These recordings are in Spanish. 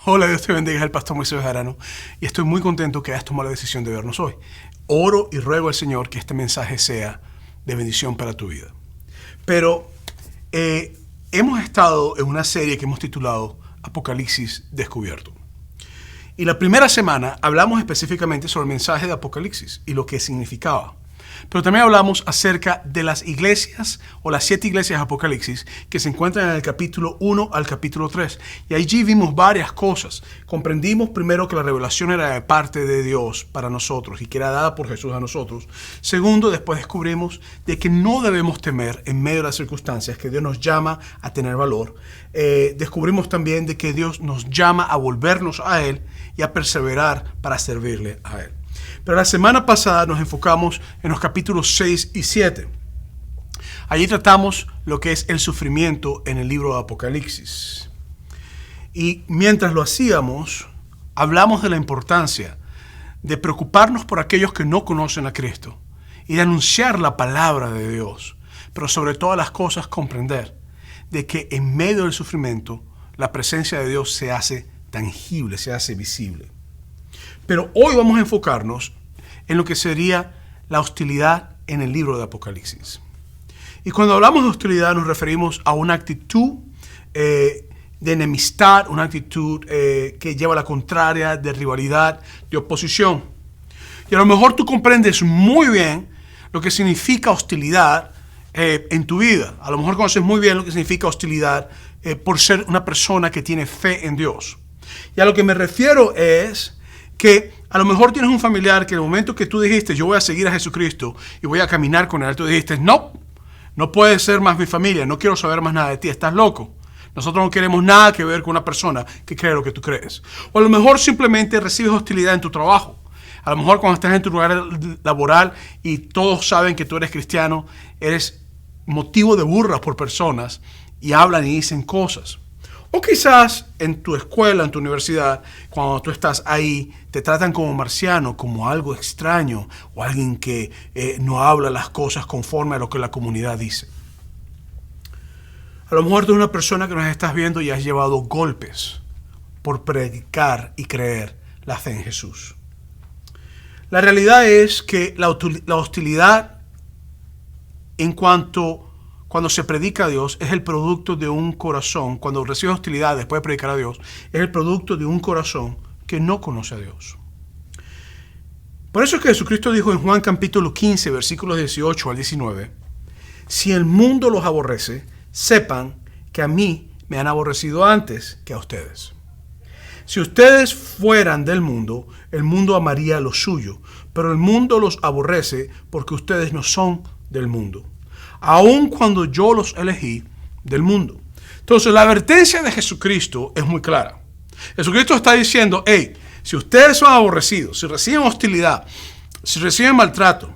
Hola, Dios te bendiga, es el pastor Moisés Bejarano y estoy muy contento que hayas tomado la decisión de vernos hoy. Oro y ruego al Señor que este mensaje sea de bendición para tu vida. Pero hemos estado en una serie que hemos titulado Apocalipsis Descubierto. Y la primera semana hablamos específicamente sobre el mensaje de Apocalipsis y lo que significaba. Pero también hablamos acerca de las iglesias o las 7 iglesias de Apocalipsis que se encuentran en el capítulo 1 al capítulo 3. Y allí vimos varias cosas. Comprendimos primero que la revelación era de parte de Dios para nosotros y que era dada por Jesús a nosotros. Segundo, después descubrimos de que no debemos temer en medio de las circunstancias, que Dios nos llama a tener valor. Descubrimos también de que Dios nos llama a volvernos a Él y a perseverar para servirle a Él. Pero la semana pasada nos enfocamos en los capítulos 6 y 7. Allí tratamos lo que es el sufrimiento en el libro de Apocalipsis. Y mientras lo hacíamos, hablamos de la importancia de preocuparnos por aquellos que no conocen a Cristo y de anunciar la palabra de Dios. Pero sobre todas las cosas comprender de que en medio del sufrimiento la presencia de Dios se hace tangible, se hace visible. Pero hoy vamos a enfocarnos en lo que sería la hostilidad en el libro de Apocalipsis. Y cuando hablamos de hostilidad nos referimos a una actitud de enemistad, una actitud que lleva a la contraria, de rivalidad, de oposición. Y a lo mejor tú comprendes muy bien lo que significa hostilidad en tu vida. A lo mejor conoces muy bien lo que significa hostilidad por ser una persona que tiene fe en Dios. Y a lo que me refiero es que a lo mejor tienes un familiar que en el momento que tú dijiste yo voy a seguir a Jesucristo y voy a caminar con Él, tú dijiste no puedes ser más mi familia, no quiero saber más nada de ti, estás loco. Nosotros no queremos nada que ver con una persona que cree lo que tú crees. O a lo mejor simplemente recibes hostilidad en tu trabajo. A lo mejor cuando estás en tu lugar laboral y todos saben que tú eres cristiano, eres motivo de burlas por personas y hablan y dicen cosas. O quizás en tu escuela, en tu universidad, cuando tú estás ahí, te tratan como marciano, como algo extraño, o alguien que no habla las cosas conforme a lo que la comunidad dice. A lo mejor tú eres una persona que nos estás viendo y has llevado golpes por predicar y creer la fe en Jesús. La realidad es que la hostilidad cuando se predica a Dios, es el producto de un corazón. Cuando recibes hostilidad después de predicar a Dios, es el producto de un corazón que no conoce a Dios. Por eso es que Jesucristo dijo en Juan capítulo 15, versículos 18 al 19, si el mundo los aborrece, sepan que a mí me han aborrecido antes que a ustedes. Si ustedes fueran del mundo, el mundo amaría lo suyo, pero el mundo los aborrece porque ustedes no son del mundo, aun cuando yo los elegí del mundo. Entonces la advertencia de Jesucristo es muy clara. Jesucristo está diciendo, hey, si ustedes son aborrecidos, si reciben hostilidad, si reciben maltrato,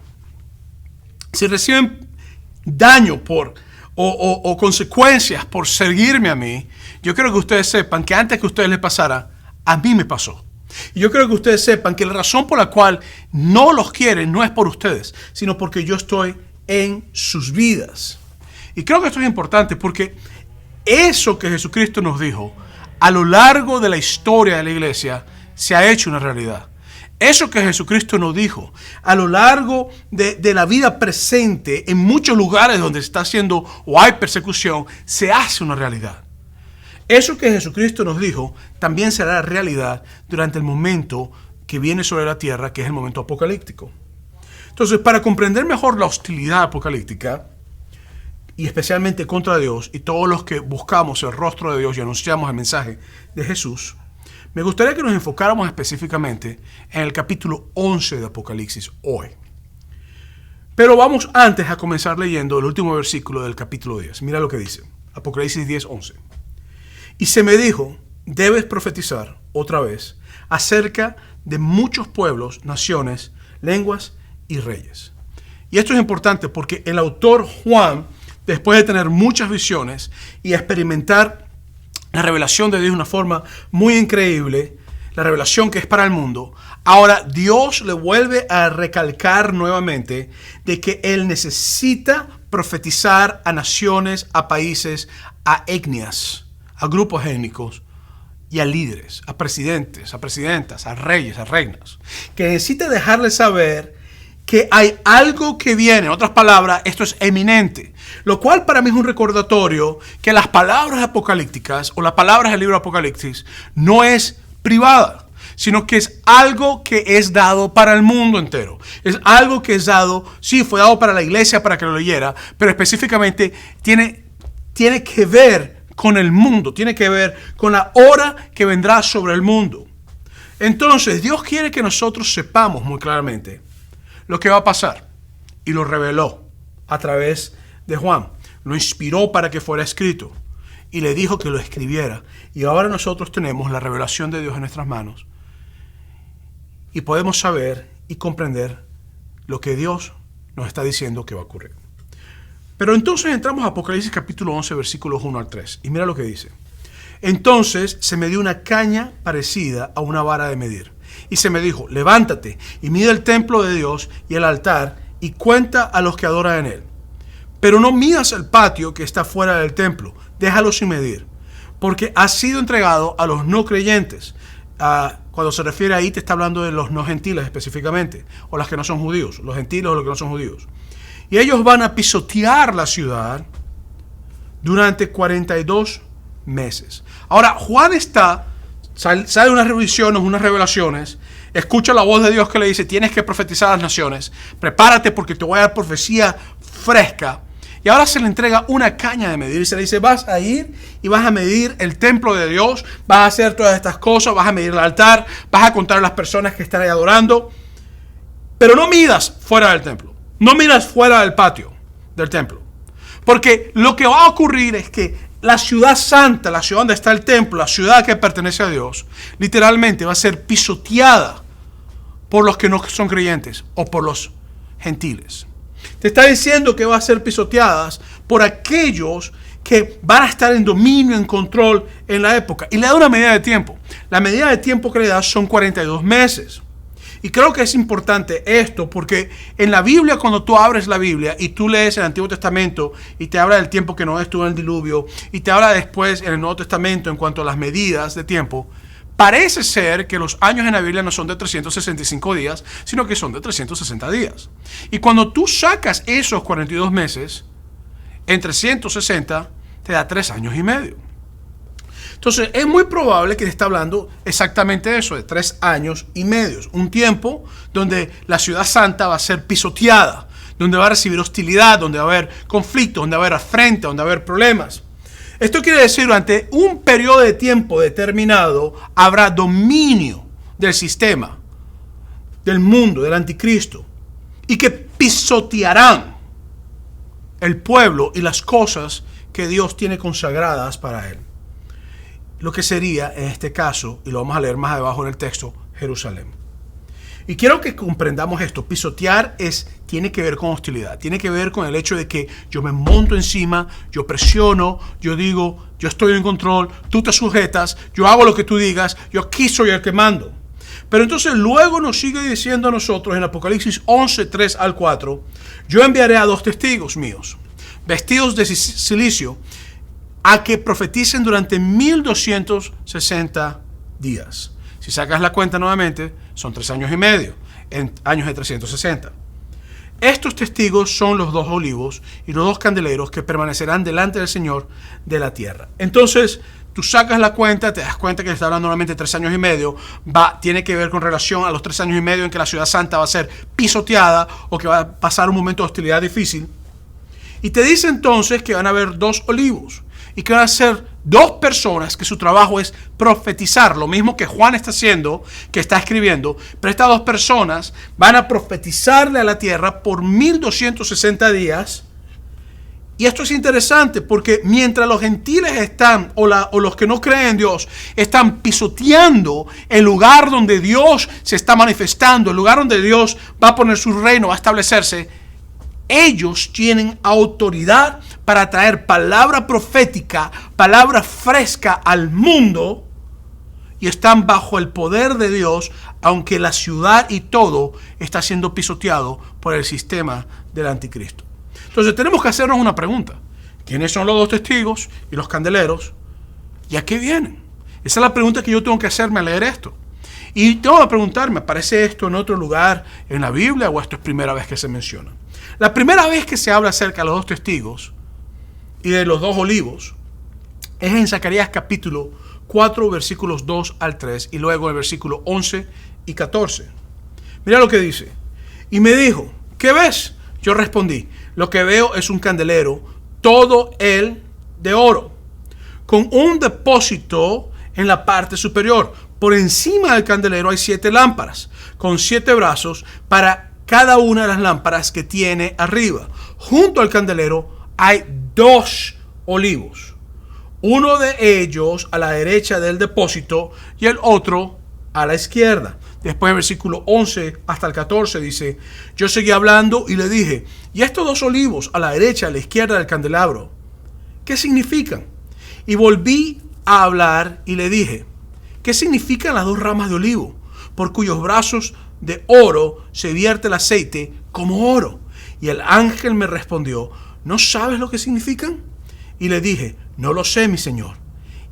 si reciben daño o consecuencias por seguirme a mí, yo quiero que ustedes sepan que antes que a ustedes les pasara, a mí me pasó. Y yo quiero que ustedes sepan que la razón por la cual no los quieren no es por ustedes, sino porque yo estoy en sus vidas. Y creo que esto es importante porque eso que Jesucristo nos dijo a lo largo de la historia de la iglesia se ha hecho una realidad. Eso que Jesucristo nos dijo a lo largo de la vida presente en muchos lugares donde se está haciendo o hay persecución, se hace una realidad. Eso que Jesucristo nos dijo también será realidad durante el momento que viene sobre la tierra, que es el momento apocalíptico. Entonces, para comprender mejor la hostilidad apocalíptica, y especialmente contra Dios, y todos los que buscamos el rostro de Dios y anunciamos el mensaje de Jesús, me gustaría que nos enfocáramos específicamente en el capítulo 11 de Apocalipsis hoy. Pero vamos antes a comenzar leyendo el último versículo del capítulo 10. Mira lo que dice, Apocalipsis 10, 11. Y se me dijo, debes profetizar otra vez acerca de muchos pueblos, naciones, lenguas y reyes. Y esto es importante porque el autor Juan, después de tener muchas visiones y experimentar la revelación de Dios de una forma muy increíble, la revelación que es para el mundo, ahora Dios le vuelve a recalcar nuevamente de que Él necesita profetizar a naciones, a países, a etnias, a grupos étnicos y a líderes, a presidentes, a presidentas, a reyes, a reinas, que necesita dejarles saber que hay algo que viene. En otras palabras, esto es eminente. Lo cual para mí es un recordatorio que las palabras apocalípticas o las palabras del libro de Apocalipsis no es privada, sino que es algo que es dado para el mundo entero. Es algo que es dado, sí, fue dado para la iglesia para que lo leyera, pero específicamente tiene que ver con el mundo, tiene que ver con la hora que vendrá sobre el mundo. Entonces, Dios quiere que nosotros sepamos muy claramente lo que va a pasar, y lo reveló a través de Juan. Lo inspiró para que fuera escrito y le dijo que lo escribiera. Y ahora nosotros tenemos la revelación de Dios en nuestras manos y podemos saber y comprender lo que Dios nos está diciendo que va a ocurrir. Pero entonces entramos a Apocalipsis capítulo 11, versículos 1 al 3. Y mira lo que dice. Entonces se me dio una caña parecida a una vara de medir. Y se me dijo, levántate y mide el templo de Dios y el altar y cuenta a los que adoran en él. Pero no midas el patio que está fuera del templo, déjalo sin medir, porque ha sido entregado a los no creyentes. Cuando se refiere ahí, te está hablando de los no gentiles específicamente, o los que no son judíos, los gentiles o los que no son judíos. Y ellos van a pisotear la ciudad durante 42 meses. Ahora, Juan sale de unas revisiones, unas revelaciones, escucha la voz de Dios que le dice, tienes que profetizar a las naciones, prepárate porque te voy a dar profecía fresca. Y ahora se le entrega una caña de medir y se le dice, vas a ir y vas a medir el templo de Dios, vas a hacer todas estas cosas, vas a medir el altar, vas a contar a las personas que están ahí adorando, pero no midas fuera del templo, no midas fuera del patio del templo, porque lo que va a ocurrir es que la ciudad santa, la ciudad donde está el templo, la ciudad que pertenece a Dios, literalmente va a ser pisoteada por los que no son creyentes o por los gentiles. Te está diciendo que va a ser pisoteadas por aquellos que van a estar en dominio, en control en la época. Y le da una medida de tiempo. La medida de tiempo que le da son 42 meses. Y creo que es importante esto porque en la Biblia, cuando tú abres la Biblia y tú lees el Antiguo Testamento y te habla del tiempo que Noé estuvo en el diluvio y te habla después en el Nuevo Testamento en cuanto a las medidas de tiempo, parece ser que los años en la Biblia no son de 365 días, sino que son de 360 días. Y cuando tú sacas esos 42 meses, en 360 te da 3 años y medio. Entonces es muy probable que te está hablando exactamente de eso, de 3 años y medio. Un tiempo donde la ciudad santa va a ser pisoteada, donde va a recibir hostilidad, donde va a haber conflictos, donde va a haber afrenta, donde va a haber problemas. Esto quiere decir, durante un periodo de tiempo determinado, habrá dominio del sistema, del mundo, del anticristo, y que pisotearán el pueblo y las cosas que Dios tiene consagradas para él. Lo que sería, en este caso, y lo vamos a leer más abajo en el texto, Jerusalén. Y quiero que comprendamos esto. Pisotear tiene que ver con hostilidad. Tiene que ver con el hecho de que yo me monto encima, yo presiono, yo digo, yo estoy en control, tú te sujetas, yo hago lo que tú digas, yo aquí soy el que mando. Pero entonces luego nos sigue diciendo a nosotros en Apocalipsis 11, 3 al 4, yo enviaré a 2 testigos míos, vestidos de silicio, a que profeticen durante 1260 días. Si sacas la cuenta nuevamente, son 3 años y medio, en años de 360. Estos testigos son los 2 olivos y los 2 candeleros que permanecerán delante del Señor de la tierra. Entonces, tú sacas la cuenta, te das cuenta que está hablando nuevamente de 3 años y medio, tiene que ver con relación a los 3 años y medio en que la ciudad santa va a ser pisoteada o que va a pasar un momento de hostilidad difícil. Y te dice entonces que van a haber 2 olivos. Y que van a ser 2 personas que su trabajo es profetizar, lo mismo que Juan está haciendo, que está escribiendo, pero estas 2 personas van a profetizarle a la tierra por 1260 días. Y esto es interesante porque mientras los gentiles están, o los que no creen en Dios, están pisoteando el lugar donde Dios se está manifestando, el lugar donde Dios va a poner su reino, va a establecerse, ellos tienen autoridad para traer palabra profética, palabra fresca al mundo y están bajo el poder de Dios, aunque la ciudad y todo está siendo pisoteado por el sistema del anticristo. Entonces tenemos que hacernos una pregunta. ¿Quiénes son los 2 testigos y los candeleros? ¿Y a qué vienen? Esa es la pregunta que yo tengo que hacerme al leer esto. Y tengo que preguntarme, ¿aparece esto en otro lugar en la Biblia o esto es primera vez que se menciona? La primera vez que se habla acerca de los 2 testigos y de los 2 olivos es en Zacarías capítulo 4, versículos 2 al 3 y luego el versículo 11 y 14. Mira lo que dice. Y me dijo, ¿qué ves? Yo respondí, lo que veo es un candelero, todo él de oro, con un depósito en la parte superior. Por encima del candelero hay 7 lámparas, con 7 brazos para cada una de las lámparas que tiene arriba. Junto al candelero hay 2 olivos, uno de ellos a la derecha del depósito y el otro a la izquierda. Después en el versículo 11 hasta el 14 dice, yo seguí hablando y le dije, ¿y estos 2 olivos a la derecha y a la izquierda del candelabro, qué significan? Y volví a hablar y le dije, ¿qué significan las 2 ramas de olivo, por cuyos brazos de oro se vierte el aceite como oro? Y el ángel me respondió, ¿no sabes lo que significan? Y le dije, no lo sé, mi señor.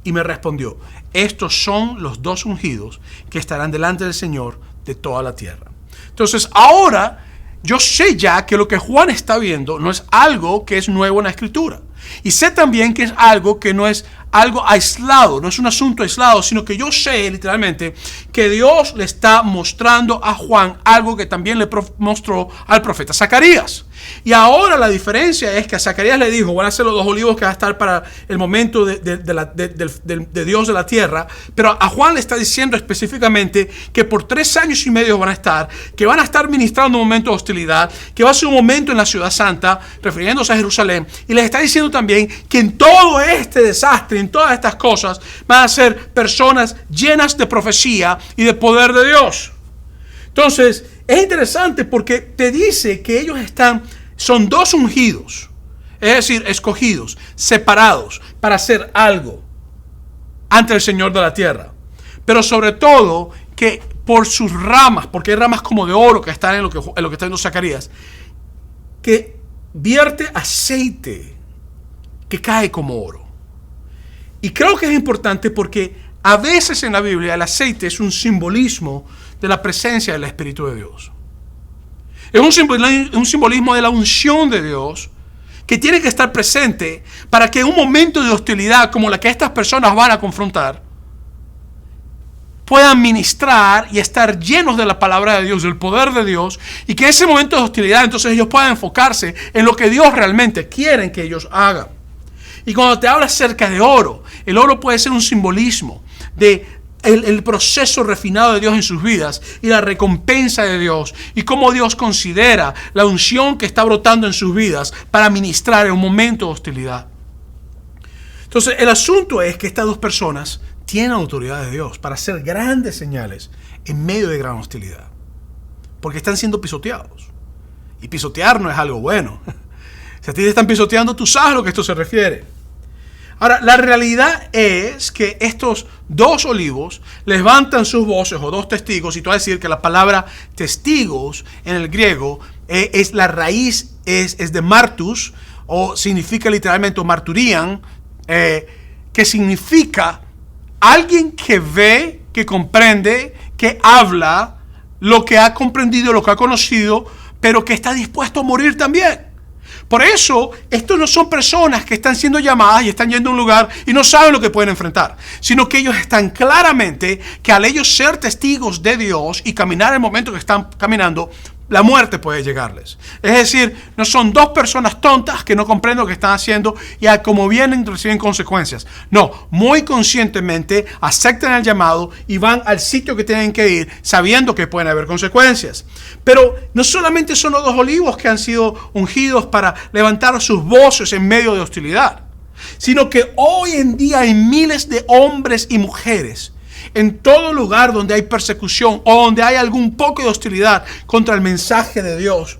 Y me respondió, estos son los 2 ungidos que estarán delante del Señor de toda la tierra. Entonces ahora yo sé ya que lo que Juan está viendo no es algo que es nuevo en la Escritura. Y sé también que es algo que no es algo aislado, no es un asunto aislado, sino que yo sé literalmente que Dios le está mostrando a Juan algo que también le mostró al profeta Zacarías. Y ahora la diferencia es que a Zacarías le dijo, van a ser los 2 olivos que van a estar para el momento de Dios de la tierra, pero a Juan le está diciendo específicamente que por 3 años y medio van a estar, que van a estar ministrando un momento de hostilidad, que va a ser un momento en la ciudad santa, refiriéndose a Jerusalén, y les está diciendo también que en todo este desastre, en todas estas cosas, van a ser personas llenas de profecía y de poder de Dios. Entonces, es interesante porque te dice que ellos son 2 ungidos, es decir, escogidos, separados para hacer algo ante el Señor de la tierra. Pero sobre todo que por sus ramas, porque hay ramas como de oro que están en lo que está viendo Zacarías, que vierte aceite que cae como oro. Y creo que es importante porque a veces en la Biblia el aceite es un simbolismo de la presencia del Espíritu de Dios. Es un simbolismo de la unción de Dios que tiene que estar presente para que en un momento de hostilidad como la que estas personas van a confrontar, puedan ministrar y estar llenos de la palabra de Dios, del poder de Dios, y que en ese momento de hostilidad entonces ellos puedan enfocarse en lo que Dios realmente quiere que ellos hagan. Y cuando te habla acerca de oro, el oro puede ser un simbolismo de el proceso refinado de Dios en sus vidas y la recompensa de Dios y cómo Dios considera la unción que está brotando en sus vidas para ministrar en un momento de hostilidad. Entonces el asunto es que estas 2 personas tienen autoridad de Dios para hacer grandes señales en medio de gran hostilidad, porque están siendo pisoteados, y pisotear no es algo bueno. Si a ti te están pisoteando, tú sabes a lo que esto se refiere. Ahora, la realidad es que estos 2 olivos levantan sus voces, o 2 testigos, y tú vas a decir que la palabra testigos en el griego es la raíz, es de martus, o significa literalmente, o marturían, que significa alguien que ve, que comprende, que habla lo que ha comprendido, lo que ha conocido, pero que está dispuesto a morir también. Por eso, estos no son personas que están siendo llamadas y están yendo a un lugar y no saben lo que pueden enfrentar, sino que ellos están claramente que al ellos ser testigos de Dios y caminar el momento que están caminando, la muerte puede llegarles. Es decir, no son 2 personas tontas que no comprenden lo que están haciendo y como vienen reciben consecuencias. No, muy conscientemente aceptan el llamado y van al sitio que tienen que ir sabiendo que pueden haber consecuencias. Pero no solamente son los 2 olivos que han sido ungidos para levantar sus voces en medio de hostilidad, sino que hoy en día hay miles de hombres y mujeres en todo lugar donde hay persecución o donde hay algún poco de hostilidad contra el mensaje de Dios,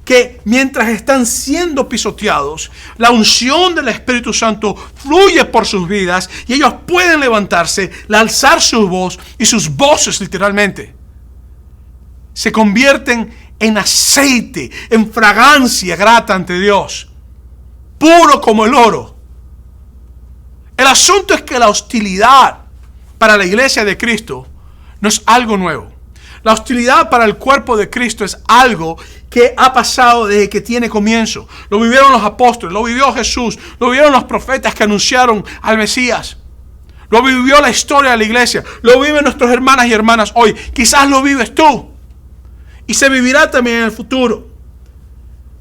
que mientras están siendo pisoteados, la unción del Espíritu Santo fluye por sus vidas y ellos pueden levantarse, alzar su voz, y sus voces literalmente se convierten en aceite, en fragancia grata ante Dios, puro como el oro. El asunto es que la hostilidad para la iglesia de Cristo no es algo nuevo. La hostilidad para el cuerpo de Cristo es algo que ha pasado desde que tiene comienzo. Lo vivieron los apóstoles, lo vivió Jesús, lo vivieron los profetas que anunciaron al Mesías. Lo vivió la historia de la iglesia, lo viven nuestras hermanas y hermanas hoy. Quizás lo vives tú y se vivirá también en el futuro.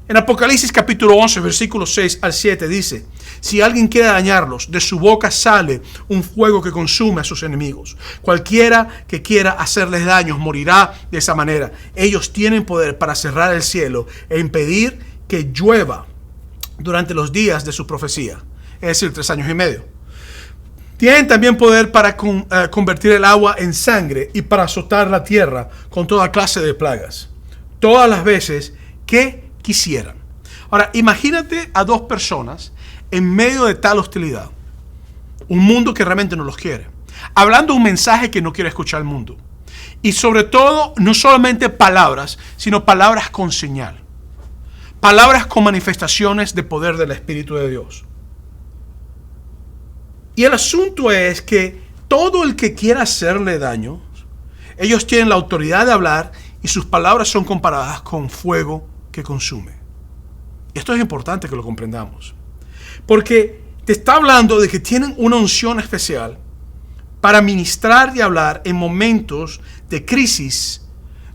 En Apocalipsis capítulo 11, versículos 6 al 7 dice: si alguien quiere dañarlos, de su boca sale un fuego que consume a sus enemigos. Cualquiera que quiera hacerles daños morirá de esa manera. Ellos tienen poder para cerrar el cielo e impedir que llueva durante los días de su profecía, es decir, 3 años y medio. Tienen también poder para convertir el agua en sangre y para azotar la tierra con toda clase de plagas, todas las veces que quisieran. Ahora, imagínate a dos personas en medio de tal hostilidad, un mundo que realmente no los quiere, hablando un mensaje que no quiere escuchar el mundo, y sobre todo no solamente palabras, sino palabras con señal, palabras con manifestaciones de poder del Espíritu de Dios. Y el asunto es que todo el que quiera hacerle daño, ellos tienen la autoridad de hablar y sus palabras son comparadas con fuego que consume. Esto es importante que lo comprendamos, porque te está hablando de que tienen una unción especial para ministrar y hablar en momentos de crisis,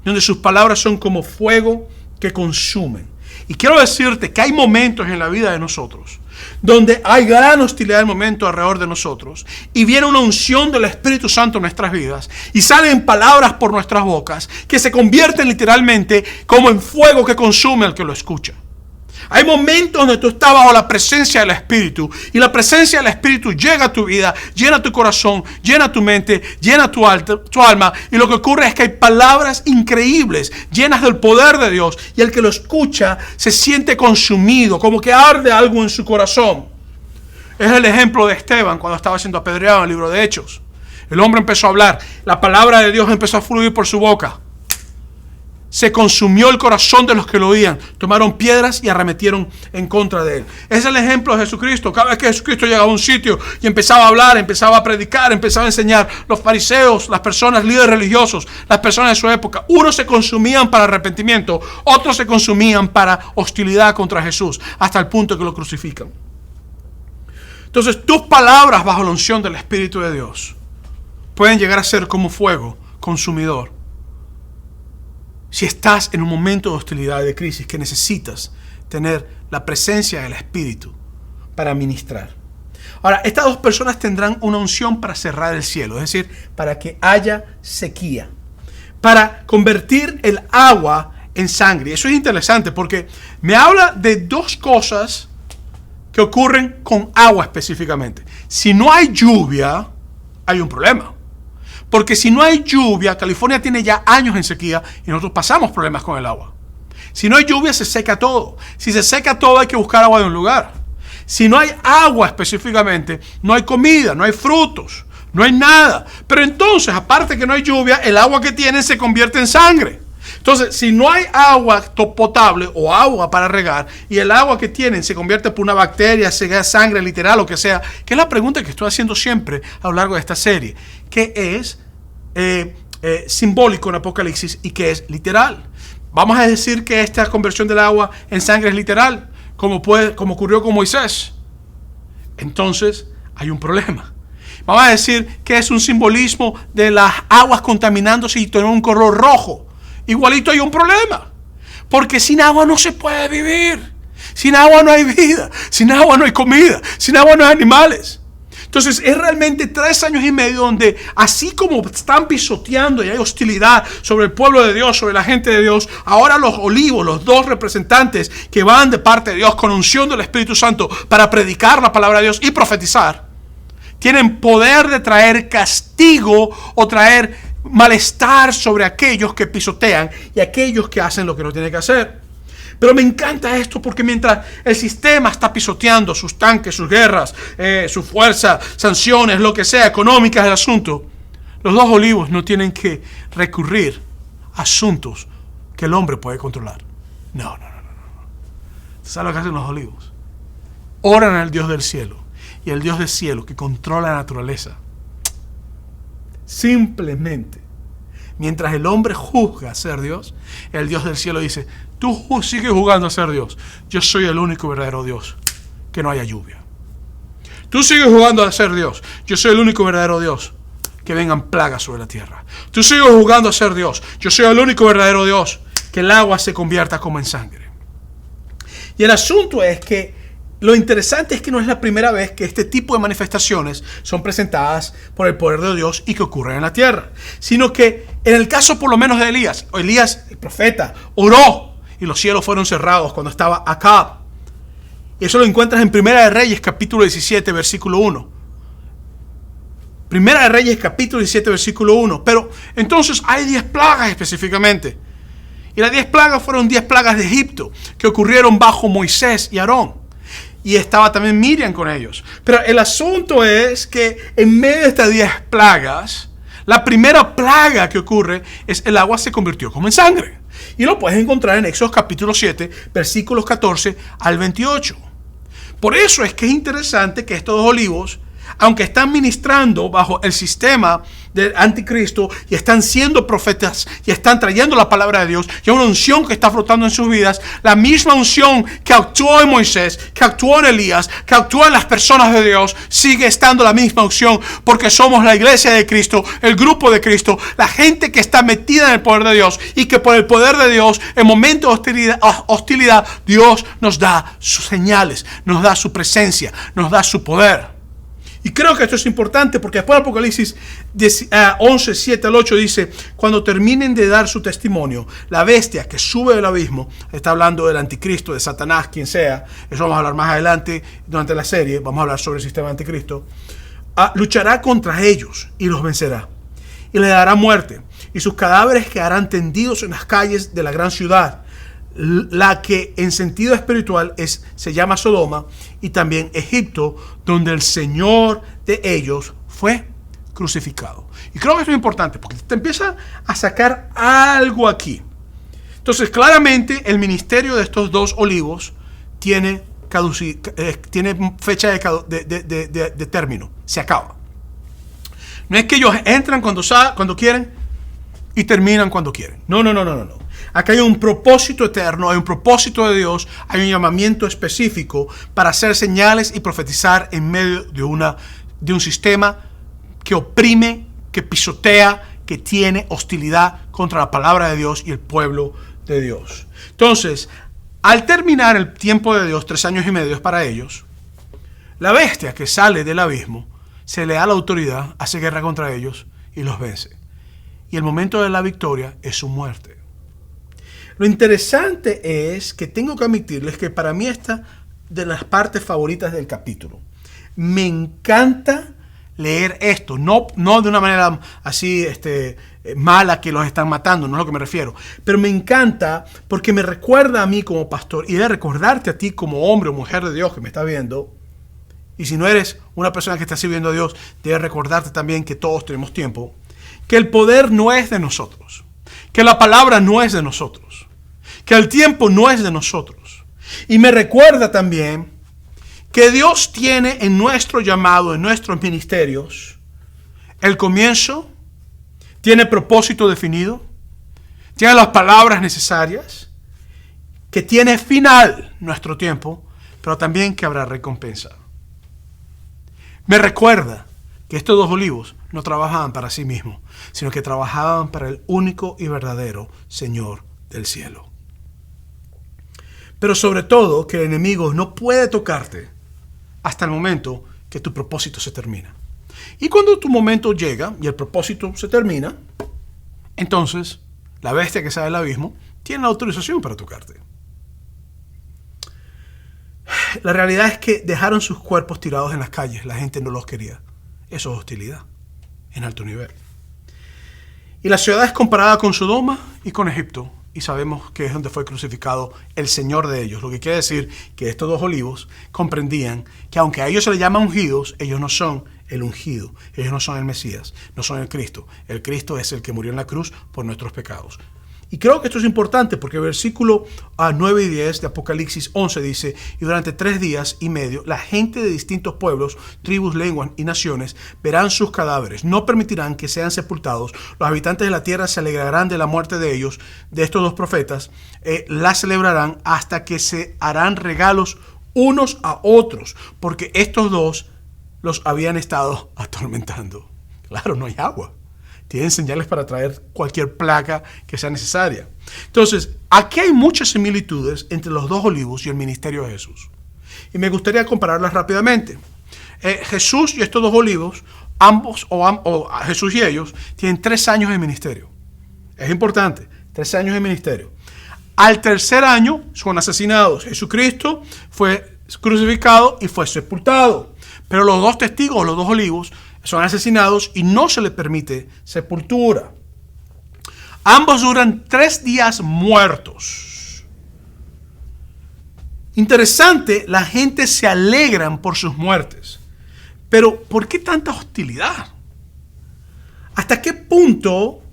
donde sus palabras son como fuego que consumen. Y quiero decirte que hay momentos en la vida de nosotros donde hay gran hostilidad en el momento alrededor de nosotros y viene una unción del Espíritu Santo en nuestras vidas y salen palabras por nuestras bocas que se convierten literalmente como en fuego que consume al que lo escucha. Hay momentos donde tú estás bajo la presencia del Espíritu y la presencia del Espíritu llega a tu vida, llena tu corazón, llena tu mente, llena tu alma, y lo que ocurre es que hay palabras increíbles llenas del poder de Dios y el que lo escucha se siente consumido, como que arde algo en su corazón. Es el ejemplo de Esteban cuando estaba siendo apedreado en el libro de Hechos. El hombre empezó a hablar, la palabra de Dios empezó a fluir por su boca. Se consumió el corazón de los que lo oían. Tomaron piedras y arremetieron en contra de él. Es el ejemplo de Jesucristo. Cada vez que Jesucristo llegaba a un sitio y empezaba a hablar, empezaba a predicar, empezaba a enseñar, los fariseos, las personas líderes religiosos, las personas de su época, unos se consumían para arrepentimiento, otros se consumían para hostilidad contra Jesús, hasta el punto que lo crucifican. Entonces, tus palabras bajo la unción del Espíritu de Dios pueden llegar a ser como fuego consumidor. Si estás en un momento de hostilidad, de crisis, que necesitas tener la presencia del Espíritu para ministrar. Ahora, estas dos personas tendrán una unción para cerrar el cielo, es decir, para que haya sequía, para convertir el agua en sangre. Y eso es interesante porque me habla de dos cosas que ocurren con agua específicamente. Si no hay lluvia, hay un problema. Porque si no hay lluvia, California tiene ya años en sequía y nosotros pasamos problemas con el agua. Si no hay lluvia, se seca todo. Si se seca todo, hay que buscar agua de un lugar. Si no hay agua específicamente, no hay comida, no hay frutos, no hay nada. Pero entonces, aparte que no hay lluvia, el agua que tienen se convierte en sangre. Entonces, si no hay agua potable o agua para regar y el agua que tienen se convierte por una bacteria, sea sangre literal o que sea, que es la pregunta que estoy haciendo siempre a lo largo de esta serie, ¿qué es simbólico en Apocalipsis y qué es literal? Vamos a decir que esta conversión del agua en sangre es literal, como ocurrió con Moisés. Entonces, hay un problema. Vamos a decir que es un simbolismo de las aguas contaminándose y tener un color rojo. Igualito hay un problema, porque sin agua no se puede vivir, sin agua no hay vida, sin agua no hay comida, sin agua no hay animales. Entonces es realmente 3 años y medio donde así como están pisoteando y hay hostilidad sobre el pueblo de Dios, sobre la gente de Dios, ahora los olivos, los dos representantes que van de parte de Dios con unción del Espíritu Santo para predicar la palabra de Dios y profetizar, tienen poder de traer castigo o traer malestar sobre aquellos que pisotean y aquellos que hacen lo que no tienen que hacer. Pero me encanta esto porque mientras el sistema está pisoteando sus tanques, sus guerras, su fuerza, sanciones, lo que sea, económicas del asunto, los dos olivos no tienen que recurrir a asuntos que el hombre puede controlar. No. ¿Sabes lo que hacen los olivos? Oran al Dios del cielo, y el Dios del cielo que controla la naturaleza Simplemente, mientras el hombre juzga a ser Dios, el Dios del cielo dice, tú sigues jugando a ser Dios. Yo soy el único verdadero Dios. Que no haya lluvia. Tú sigues jugando a ser Dios. Yo soy el único verdadero Dios. Que vengan plagas sobre la tierra. Tú sigues jugando a ser Dios. Yo soy el único verdadero Dios. Que el agua se convierta como en sangre. Y el asunto es que lo interesante es que no es la primera vez que este tipo de manifestaciones son presentadas por el poder de Dios y que ocurren en la tierra. Sino que en el caso por lo menos de Elías, el profeta, oró y los cielos fueron cerrados cuando estaba Acab. Y eso lo encuentras en Primera de Reyes, capítulo 17, versículo 1. Primera de Reyes, capítulo 17, versículo 1. Pero entonces hay 10 plagas específicamente. Y las 10 plagas fueron 10 plagas de Egipto que ocurrieron bajo Moisés y Aarón. Y estaba también Miriam con ellos. Pero el asunto es que en medio de estas 10 plagas, la primera plaga que ocurre es el agua se convirtió como en sangre. Y lo puedes encontrar en Éxodo capítulo 7, versículos 14 al 28. Por eso es que es interesante que estos dos olivos, aunque están ministrando bajo el sistema del anticristo y están siendo profetas y están trayendo la palabra de Dios y una unción que está flotando en sus vidas, la misma unción que actuó en Moisés, que actuó en Elías, que actuó en las personas de Dios, sigue estando la misma unción, porque somos la iglesia de Cristo, el grupo de Cristo, la gente que está metida en el poder de Dios y que por el poder de Dios en momentos de hostilidad Dios nos da sus señales, nos da su presencia, nos da su poder. Y creo que esto es importante porque después de Apocalipsis 11, 7 al 8 dice, cuando terminen de dar su testimonio, la bestia que sube del abismo, está hablando del anticristo, de Satanás, quien sea, eso vamos a hablar más adelante durante la serie, vamos a hablar sobre el sistema anticristo, luchará contra ellos y los vencerá. Y les dará muerte, y sus cadáveres quedarán tendidos en las calles de la gran ciudad, la que en sentido espiritual se llama Sodoma, y también Egipto, donde el Señor de ellos fue crucificado. Y creo que esto es importante porque te empieza a sacar algo aquí. Entonces, claramente el ministerio de estos dos olivos tiene fecha de término, se acaba. No es que ellos entran cuando quieren y terminan cuando quieren. No. Acá hay un propósito eterno, hay un propósito de Dios, hay un llamamiento específico para hacer señales y profetizar en medio de un sistema que oprime, que pisotea, que tiene hostilidad contra la palabra de Dios y el pueblo de Dios. Entonces, al terminar el tiempo de Dios, 3 años y medio es para ellos, la bestia que sale del abismo se le da la autoridad, hace guerra contra ellos y los vence. Y el momento de la victoria es su muerte. Lo interesante es que tengo que admitirles que para mí esta de las partes favoritas del capítulo. Me encanta leer esto, no de una manera así mala que los están matando, no es a lo que me refiero, pero me encanta porque me recuerda a mí como pastor y debe recordarte a ti como hombre o mujer de Dios que me está viendo. Y si no eres una persona que está sirviendo a Dios, debe recordarte también que todos tenemos tiempo, que el poder no es de nosotros, que la palabra no es de nosotros, que el tiempo no es de nosotros. Y me recuerda también que Dios tiene en nuestro llamado, en nuestros ministerios, el comienzo, tiene propósito definido, tiene las palabras necesarias, que tiene final nuestro tiempo, pero también que habrá recompensa. Me recuerda que estos dos olivos no trabajaban para sí mismos, sino que trabajaban para el único y verdadero Señor del cielo. Pero sobre todo que el enemigo no puede tocarte hasta el momento que tu propósito se termina. Y cuando tu momento llega y el propósito se termina, entonces la bestia que sale del abismo tiene la autorización para tocarte. La realidad es que dejaron sus cuerpos tirados en las calles. La gente no los quería. Eso es hostilidad en alto nivel. Y la ciudad es comparada con Sodoma y con Egipto. Y sabemos que es donde fue crucificado el Señor de ellos. Lo que quiere decir que estos dos olivos comprendían que aunque a ellos se les llama ungidos, ellos no son el ungido. Ellos no son el Mesías, no son el Cristo. El Cristo es el que murió en la cruz por nuestros pecados. Y creo que esto es importante porque el versículo 9 y 10 de Apocalipsis 11 dice: y durante 3 días y medio la gente de distintos pueblos, tribus, lenguas y naciones verán sus cadáveres. No permitirán que sean sepultados. Los habitantes de la tierra se alegrarán de la muerte de ellos, de estos 2 profetas. La celebrarán hasta que se harán regalos unos a otros, porque estos 2 los habían estado atormentando. Claro, no hay agua. Tienen señales para traer cualquier plaga que sea necesaria. Entonces, aquí hay muchas similitudes entre los 2 olivos y el ministerio de Jesús. Y me gustaría compararlas rápidamente. Jesús y estos 2 olivos, ambos, Jesús y ellos, tienen 3 años de ministerio. Es importante, 3 años de ministerio. Al tercer año son asesinados. Jesucristo fue crucificado y fue sepultado. Pero los 2 testigos, los 2 olivos, son asesinados y no se les permite sepultura. Ambos duran 3 días muertos. Interesante, la gente se alegran por sus muertes. Pero ¿por qué tanta hostilidad? ¿Hasta qué punto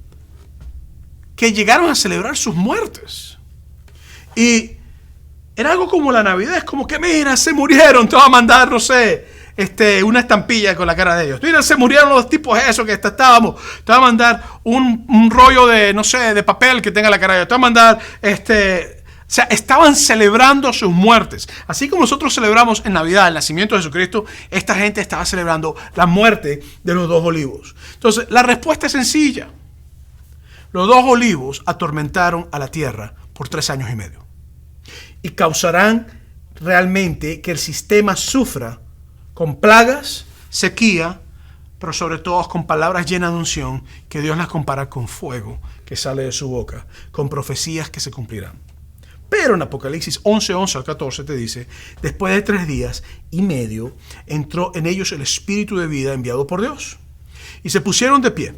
que llegaron a celebrar sus muertes? Y era algo como la Navidad, es como que mira, se murieron, te va a mandar, no sé, una estampilla con la cara de ellos. Mira, se murieron los tipos esos que estábamos. Te va a mandar un rollo de, no sé, de papel que tenga la cara de ellos. Te va a mandar, o sea, estaban celebrando sus muertes. Así como nosotros celebramos en Navidad el nacimiento de Jesucristo, esta gente estaba celebrando la muerte de los 2 olivos. Entonces, la respuesta es sencilla. Los 2 olivos atormentaron a la tierra por 3 años y medio. Y causarán realmente que el sistema sufra con plagas, sequía, pero sobre todo con palabras llenas de unción, que Dios las compara con fuego que sale de su boca, con profecías que se cumplirán. Pero en Apocalipsis 11 al 14 te dice: después de 3 días y medio entró en ellos el espíritu de vida enviado por Dios. Y se pusieron de pie,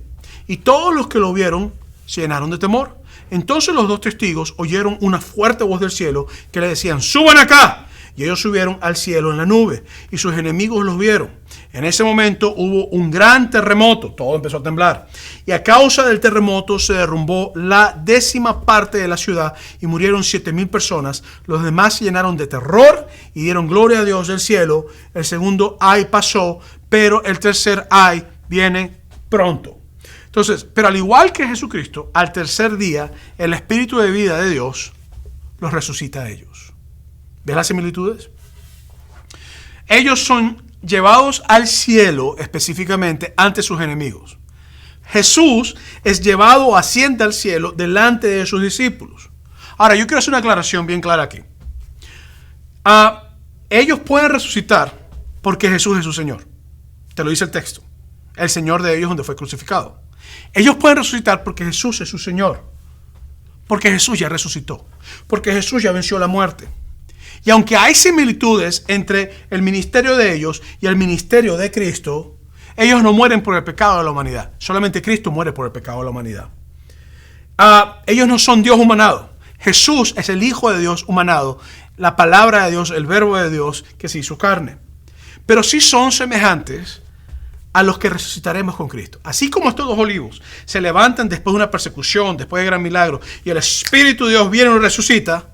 y todos los que lo vieron se llenaron de temor. Entonces los 2 testigos oyeron una fuerte voz del cielo que le decían: ¡suban acá! Y ellos subieron al cielo en la nube, y sus enemigos los vieron. En ese momento hubo un gran terremoto, todo empezó a temblar. Y a causa del terremoto se derrumbó la 10ª parte de la ciudad y murieron 7,000 personas. Los demás se llenaron de terror y dieron gloria a Dios del cielo. El segundo ay pasó, pero el tercer ay viene pronto. Entonces, pero al igual que Jesucristo, al tercer día, el Espíritu de vida de Dios los resucita a ellos. ¿Ves las similitudes? Ellos son llevados al cielo específicamente ante sus enemigos. Jesús es llevado o asciende al cielo delante de sus discípulos. Ahora, yo quiero hacer una aclaración bien clara aquí. Ellos pueden resucitar porque Jesús es su Señor. Te lo dice el texto. El Señor de ellos donde fue crucificado. Ellos pueden resucitar porque Jesús es su Señor. Porque Jesús ya resucitó. Porque Jesús ya venció la muerte. Y aunque hay similitudes entre el ministerio de ellos y el ministerio de Cristo, ellos no mueren por el pecado de la humanidad. Solamente Cristo muere por el pecado de la humanidad. Ellos no son Dios humanado. Jesús es el Hijo de Dios humanado, la palabra de Dios, el verbo de Dios que se hizo carne. Pero sí son semejantes a los que resucitaremos con Cristo. Así como estos 2 olivos se levantan después de una persecución, después de gran milagro, y el Espíritu de Dios viene y los resucita,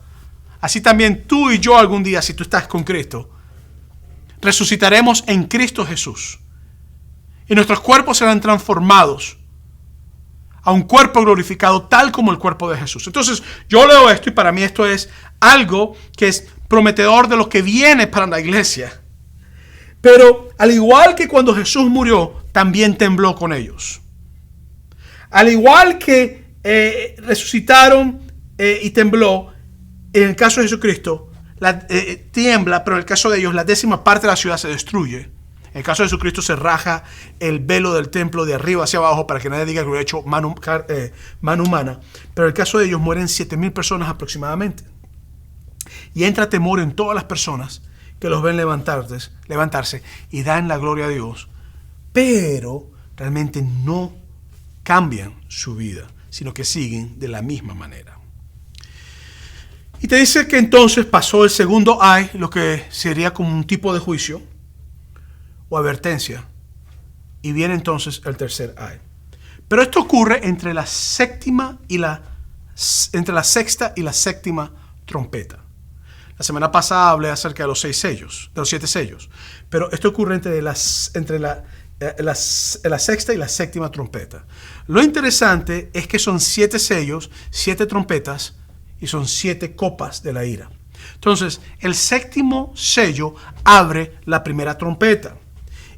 así también tú y yo algún día, si tú estás con Cristo, resucitaremos en Cristo Jesús. Y nuestros cuerpos serán transformados a un cuerpo glorificado tal como el cuerpo de Jesús. Entonces, yo leo esto y para mí esto es algo que es prometedor de lo que viene para la iglesia. Pero al igual que cuando Jesús murió, también tembló con ellos. Al igual que resucitaron y tembló, en el caso de Jesucristo, tiembla, pero en el caso de ellos, la 10ª parte de la ciudad se destruye. En el caso de Jesucristo se raja el velo del templo de arriba hacia abajo para que nadie diga que lo ha hecho mano humana. Pero en el caso de ellos mueren 7,000 personas aproximadamente. Y entra temor en todas las personas que los ven levantarse y dan la gloria a Dios. Pero realmente no cambian su vida, sino que siguen de la misma manera. Y te dice que entonces pasó el segundo ay, lo que sería como un tipo de juicio o advertencia, y viene entonces el tercer ay. Pero esto ocurre entre la 7ª y la sexta y la séptima trompeta. La semana pasada hablé acerca de los 6 sellos, de los 7 sellos. Pero esto ocurre entre la sexta y la séptima trompeta. Lo interesante es que son 7 sellos, 7 trompetas y son 7 copas de la ira. Entonces, el séptimo sello abre la primera trompeta.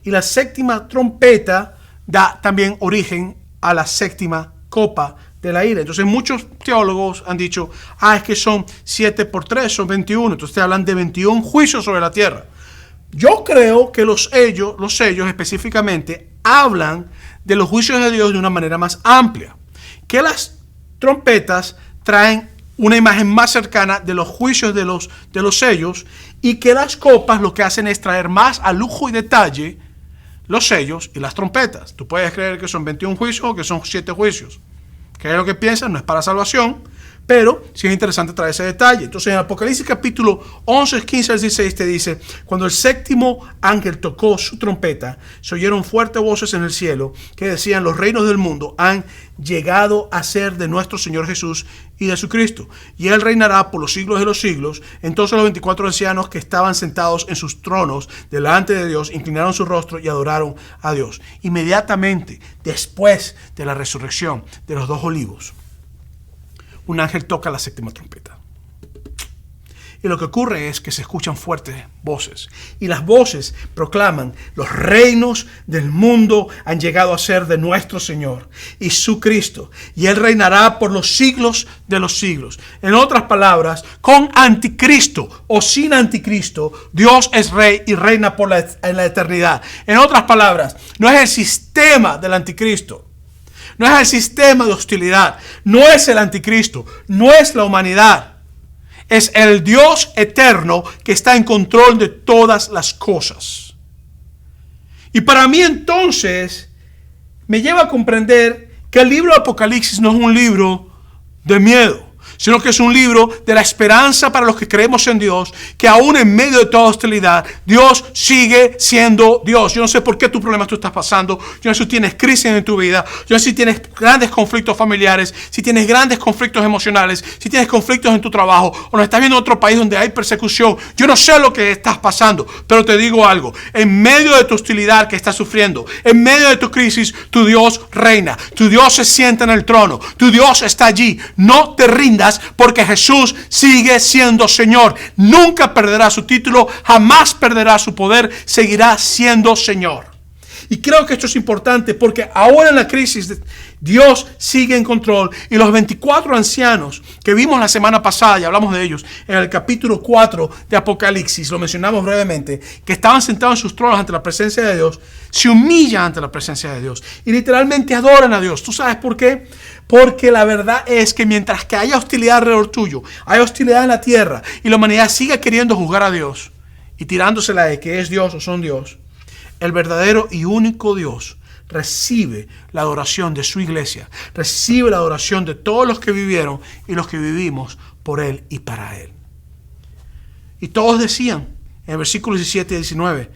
Y la séptima trompeta da también origen a la séptima copa de la ira. Entonces muchos teólogos han dicho, es que son 7 por 3, son 21. Entonces te hablan de 21 juicios sobre la tierra. Yo creo que los sellos específicamente hablan de los juicios de Dios de una manera más amplia. Que las trompetas traen una imagen más cercana de los juicios de los sellos, y que las copas lo que hacen es traer más a lujo y detalle los sellos y las trompetas. Tú puedes creer que son 21 juicios o que son 7 juicios. ¿Qué es lo que piensan? No es para salvación, pero sí es interesante traer ese detalle. Entonces en Apocalipsis capítulo 11, 15 al 16 te dice: cuando el séptimo ángel tocó su trompeta, se oyeron fuertes voces en el cielo que decían: los reinos del mundo han llegado a ser de nuestro Señor Jesús y de su Cristo, y Él reinará por los siglos de los siglos. Entonces los 24 ancianos que estaban sentados en sus tronos delante de Dios inclinaron su rostro y adoraron a Dios. Inmediatamente después de la resurrección de los 2 olivos, un ángel toca la séptima trompeta. Y lo que ocurre es que se escuchan fuertes voces. Y las voces proclaman: los reinos del mundo han llegado a ser de nuestro Señor y su Cristo. Y Él reinará por los siglos de los siglos. En otras palabras, con anticristo o sin anticristo, Dios es rey y reina en la eternidad. En otras palabras, no es el sistema del anticristo. No es el sistema de hostilidad. No es el anticristo. No es la humanidad. Es el Dios eterno que está en control de todas las cosas. Y para mí entonces me lleva a comprender que el libro de Apocalipsis no es un libro de miedo, sino que es un libro de la esperanza para los que creemos en Dios, que aún en medio de toda hostilidad, Dios sigue siendo Dios. Yo no sé por qué tu problemas tú estás pasando, yo no sé si tienes crisis en tu vida, yo no sé si tienes grandes conflictos familiares, si tienes grandes conflictos emocionales, si tienes conflictos en tu trabajo, o no estás viendo en otro país donde hay persecución. Yo no sé lo que estás pasando, pero te digo algo: en medio de tu hostilidad que estás sufriendo, en medio de tu crisis, tu Dios reina, tu Dios se sienta en el trono, tu Dios está allí. No te rindas, porque Jesús sigue siendo Señor. Nunca perderá su título, jamás perderá su poder, seguirá siendo Señor. Y creo que esto es importante porque ahora en la crisis Dios sigue en control, y los 24 ancianos que vimos la semana pasada, y hablamos de ellos en el capítulo 4 de Apocalipsis, lo mencionamos brevemente, que estaban sentados en sus tronos ante la presencia de Dios, se humillan ante la presencia de Dios y literalmente adoran a Dios. ¿Tú sabes por qué? Porque la verdad es que mientras que haya hostilidad alrededor tuyo, hay hostilidad en la tierra, y la humanidad sigue queriendo juzgar a Dios y tirándosela de que es Dios o son Dios, el verdadero y único Dios recibe la adoración de su iglesia, recibe la adoración de todos los que vivieron y los que vivimos por Él y para Él. Y todos decían en el versículo 17 y 19: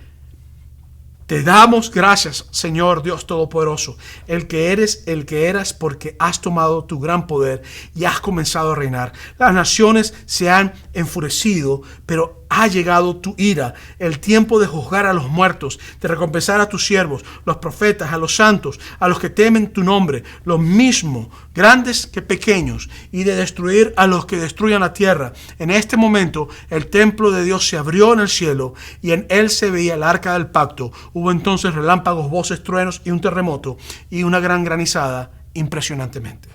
te damos gracias, Señor Dios Todopoderoso, el que eras, porque has tomado tu gran poder y has comenzado a reinar. Las naciones se han enfurecido, pero ha llegado tu ira, el tiempo de juzgar a los muertos, de recompensar a tus siervos, los profetas, a los santos, a los que temen tu nombre, los mismos, grandes que pequeños, y de destruir a los que destruyan la tierra. En este momento el templo de Dios se abrió en el cielo, y en él se veía el arca del pacto. Hubo entonces relámpagos, voces, truenos y un terremoto y una gran granizada impresionantemente.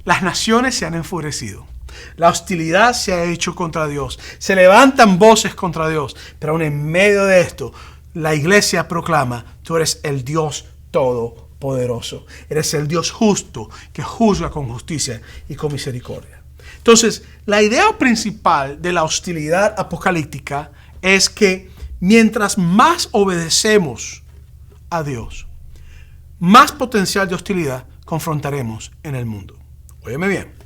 Las naciones se han enfurecido. La hostilidad se ha hecho contra Dios. Se levantan voces contra Dios. Pero aún en medio de esto, la iglesia proclama: tú eres el Dios todopoderoso. Eres el Dios justo que juzga con justicia y con misericordia. Entonces, la idea principal de la hostilidad apocalíptica es que mientras más obedecemos a Dios, más potencial de hostilidad confrontaremos en el mundo. Óyeme bien.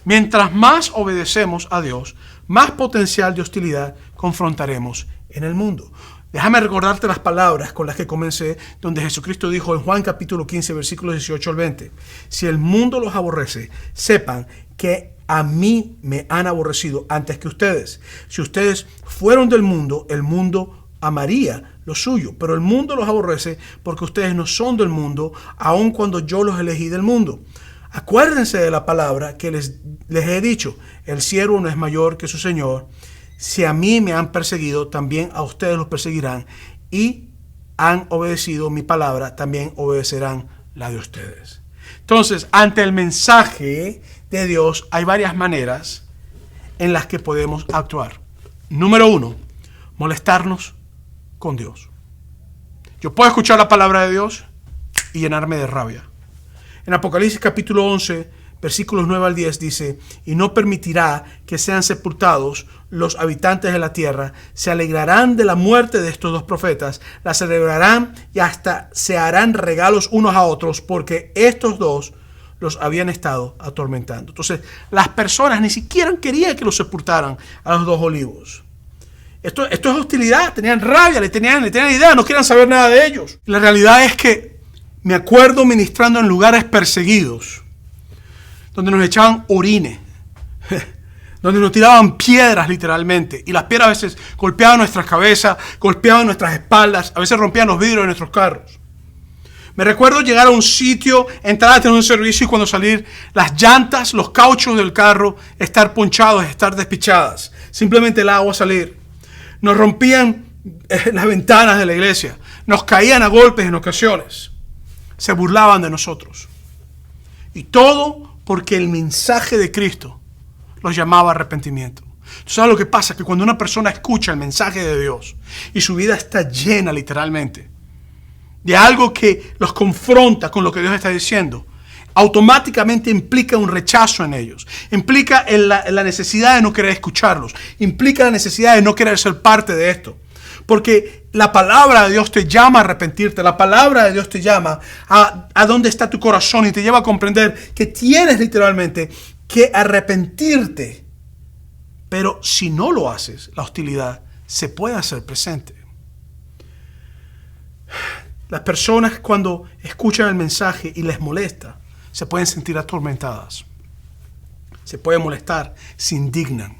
Mientras más obedecemos a Dios, más potencial de hostilidad confrontaremos en el mundo. Déjame recordarte las palabras con las que comencé, donde Jesucristo dijo en Juan capítulo 15, versículos 18 al 20, si el mundo los aborrece, sepan que a mí me han aborrecido antes que ustedes. Si ustedes fueron del mundo, el mundo amaría lo suyo, pero el mundo los aborrece porque ustedes no son del mundo, aun cuando yo los elegí del mundo. Acuérdense de la palabra que les he dicho, el siervo no es mayor que su Señor. Si a mí me han perseguido, también a ustedes los perseguirán, y han obedecido mi palabra, también obedecerán la de ustedes. Entonces, ante el mensaje de Dios hay varias maneras en las que podemos actuar. Número 1, molestarnos con Dios. Yo puedo escuchar la palabra de Dios y llenarme de rabia. En Apocalipsis capítulo 11, versículos 9 al 10 dice, y no permitirá que sean sepultados los habitantes de la tierra, se alegrarán de la muerte de estos dos profetas, la celebrarán y hasta se harán regalos unos a otros, porque estos dos los habían estado atormentando. Entonces, las personas ni siquiera querían que los sepultaran a los dos olivos. Esto es hostilidad, tenían rabia, le tenían idea, no querían saber nada de ellos. La realidad es que me acuerdo ministrando en lugares perseguidos, donde nos echaban orines, donde nos tiraban piedras literalmente, y las piedras a veces golpeaban nuestras cabezas, golpeaban nuestras espaldas, a veces rompían los vidrios de nuestros carros. Me recuerdo llegar a un sitio, entrar a tener un servicio y cuando salir, las llantas, los cauchos del carro, estar ponchados, estar despichadas, simplemente el agua salir. Nos rompían las ventanas de la iglesia, nos caían a golpes en ocasiones, se burlaban de nosotros. Y todo porque el mensaje de Cristo los llamaba a arrepentimiento. ¿Tú sabes lo que pasa? Que cuando una persona escucha el mensaje de Dios y su vida está llena literalmente de algo que los confronta con lo que Dios está diciendo, automáticamente implica un rechazo en ellos, implica en la necesidad de no querer escucharlos, implica la necesidad de no querer ser parte de esto. Porque la palabra de Dios te llama a arrepentirte, la palabra de Dios te llama a dónde está tu corazón y te lleva a comprender que tienes literalmente que arrepentirte. Pero si no lo haces, la hostilidad se puede hacer presente. Las personas cuando escuchan el mensaje y les molesta, se pueden sentir atormentadas. Se pueden molestar, se indignan.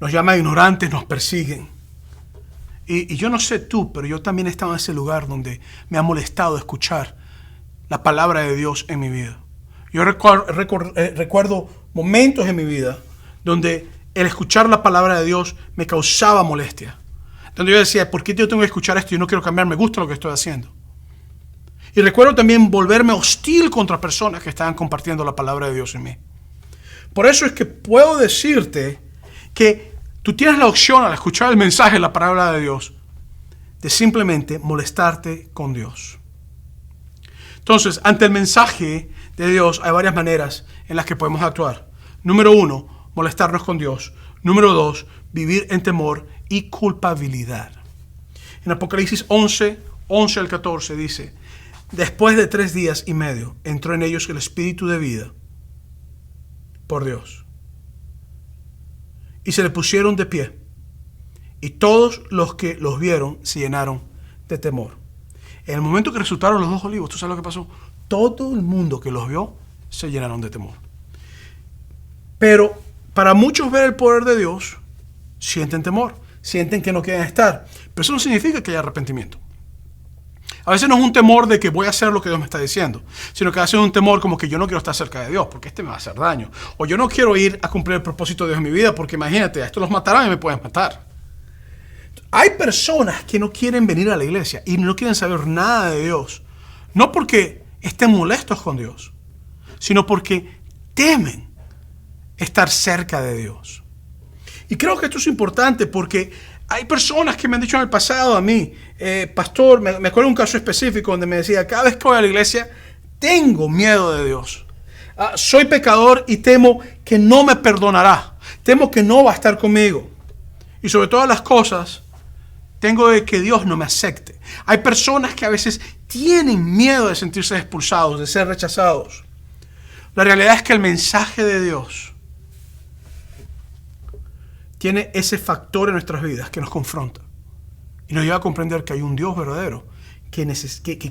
Nos llaman ignorantes, nos persiguen. Y yo no sé tú, pero yo también he estado en ese lugar donde me ha molestado escuchar la palabra de Dios en mi vida. Yo recuerdo momentos en mi vida donde el escuchar la palabra de Dios me causaba molestia. Donde yo decía, ¿por qué yo tengo que escuchar esto? Yo no quiero cambiar, me gusta lo que estoy haciendo. Y recuerdo también volverme hostil contra personas que estaban compartiendo la palabra de Dios en mí. Por eso es que puedo decirte que tú tienes la opción al escuchar el mensaje de la palabra de Dios de simplemente molestarte con Dios. Entonces, ante el mensaje de Dios hay varias maneras en las que podemos actuar. Número 1, molestarnos con Dios. Número 2, vivir en temor y culpabilidad. En Apocalipsis 11 al 14 dice, después de 3 días y medio entró en ellos el espíritu de vida por Dios. Y se le pusieron de pie. Y todos los que los vieron se llenaron de temor. En el momento que resultaron los dos olivos, ¿tú sabes lo que pasó? Todo el mundo que los vio se llenaron de temor. Pero para muchos ver el poder de Dios, sienten temor, sienten que no quieren estar. Pero eso no significa que haya arrepentimiento. A veces no es un temor de que voy a hacer lo que Dios me está diciendo, sino que a veces es un temor como que yo no quiero estar cerca de Dios porque me va a hacer daño. O yo no quiero ir a cumplir el propósito de Dios en mi vida porque imagínate, a estos los matarán y me pueden matar. Hay personas que no quieren venir a la iglesia y no quieren saber nada de Dios. No porque estén molestos con Dios, sino porque temen estar cerca de Dios. Y creo que esto es importante porque hay personas que me han dicho en el pasado a mí, pastor, me acuerdo de un caso específico donde me decía, cada vez que voy a la iglesia, tengo miedo de Dios. Soy pecador y temo que no me perdonará. Temo que no va a estar conmigo. Y sobre todas las cosas, tengo de que Dios no me acepte. Hay personas que a veces tienen miedo de sentirse expulsados, de ser rechazados. La realidad es que el mensaje de Dios tiene ese factor en nuestras vidas que nos confronta. Y nos lleva a comprender que hay un Dios verdadero que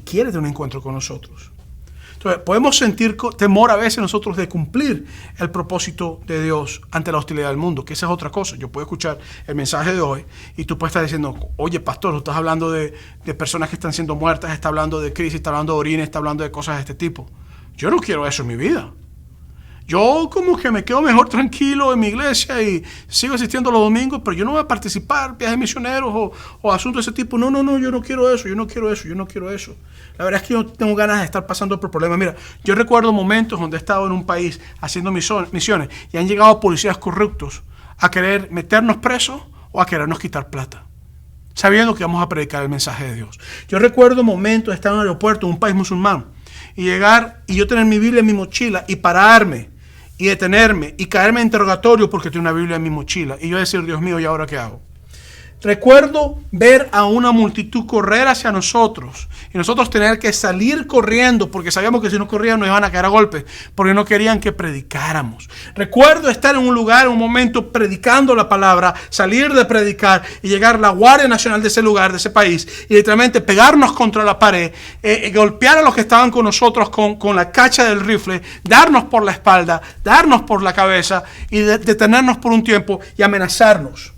quiere tener un encuentro con nosotros. Entonces, podemos sentir temor a veces nosotros de cumplir el propósito de Dios ante la hostilidad del mundo, que esa es otra cosa. Yo puedo escuchar el mensaje de hoy y tú puedes estar diciendo, oye, pastor, tú estás hablando de personas que están siendo muertas, está hablando de crisis, está hablando de orines, está hablando de cosas de este tipo. Yo no quiero eso en mi vida. Yo como que me quedo mejor tranquilo en mi iglesia y sigo asistiendo los domingos, pero yo no voy a participar en viajes misioneros o asuntos de ese tipo. No, yo no quiero eso, yo no quiero eso. La verdad es que yo tengo ganas de estar pasando por problemas. Mira, yo recuerdo momentos donde he estado en un país haciendo misiones y han llegado policías corruptos a querer meternos presos o a querernos quitar plata, sabiendo que vamos a predicar el mensaje de Dios. Yo recuerdo momentos de estar en un aeropuerto en un país musulmán y llegar y yo tener mi Biblia en mi mochila y pararme y detenerme y caerme en interrogatorio porque tengo una Biblia en mi mochila. Y yo decir, Dios mío, ¿y ahora qué hago? Recuerdo ver a una multitud correr hacia nosotros y nosotros tener que salir corriendo porque sabíamos que si no corríamos nos iban a caer a golpes porque no querían que predicáramos. Recuerdo estar en un lugar, en un momento, predicando la palabra, salir de predicar y llegar la Guardia Nacional de ese lugar, de ese país y literalmente pegarnos contra la pared, golpear a los que estaban con nosotros con la cacha del rifle, darnos por la espalda, darnos por la cabeza y detenernos por un tiempo y amenazarnos.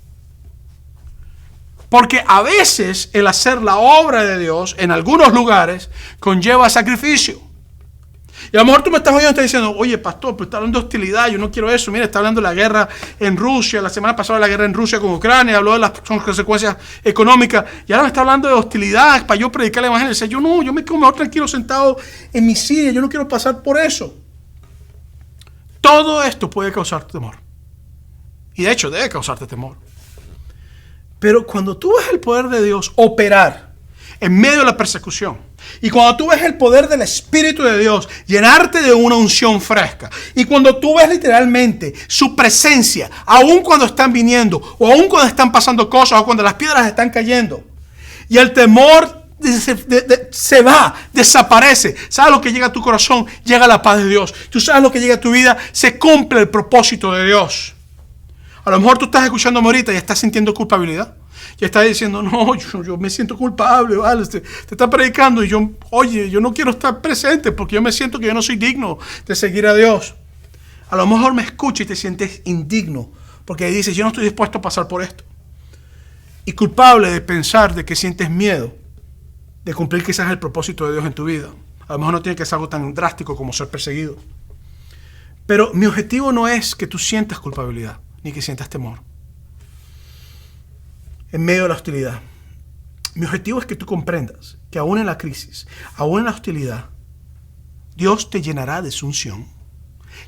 Porque a veces el hacer la obra de Dios en algunos lugares conlleva sacrificio. Y a lo mejor tú me estás oyendo y estás diciendo, oye, pastor, pero está hablando de hostilidad, yo no quiero eso. Mira, está hablando de la guerra en Rusia, la semana pasada la guerra en Rusia con Ucrania, habló de las consecuencias económicas, y ahora me está hablando de hostilidad para yo predicar el evangelio. Dice, yo me quedo mejor tranquilo sentado en mi silla, yo no quiero pasar por eso. Todo esto puede causarte temor. Y de hecho debe causarte temor. Pero cuando tú ves el poder de Dios operar en medio de la persecución, y cuando tú ves el poder del Espíritu de Dios llenarte de una unción fresca, y cuando tú ves literalmente su presencia, aun cuando están viniendo, o aun cuando están pasando cosas, o cuando las piedras están cayendo, y el temor se va, desaparece. ¿Sabes lo que llega a tu corazón? Llega la paz de Dios. Tú sabes lo que llega a tu vida, se cumple el propósito de Dios. A lo mejor tú estás escuchándome ahorita y estás sintiendo culpabilidad. Y estás diciendo, no, yo me siento culpable, ¿vale? Te está predicando y yo no quiero estar presente porque yo me siento que yo no soy digno de seguir a Dios. A lo mejor me escuchas y te sientes indigno porque dices, yo no estoy dispuesto a pasar por esto. Y culpable de pensar de que sientes miedo de cumplir quizás el propósito de Dios en tu vida. A lo mejor no tiene que ser algo tan drástico como ser perseguido. Pero mi objetivo no es que tú sientas culpabilidad ni que sientas temor en medio de la hostilidad. Mi objetivo es que tú comprendas que aún en la crisis, aún en la hostilidad, Dios te llenará de su unción,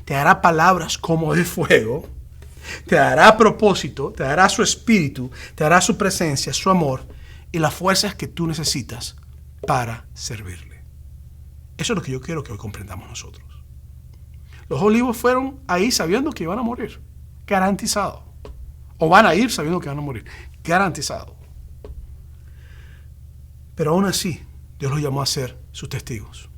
te dará palabras como de fuego, te dará propósito, te dará su espíritu, te dará su presencia, su amor y las fuerzas que tú necesitas para servirle. Eso es lo que yo quiero que hoy comprendamos nosotros. Los olivos fueron ahí sabiendo que iban a morir. Garantizado. O van a ir sabiendo que van a morir. Garantizado. Pero aún así, Dios los llamó a ser sus testigos.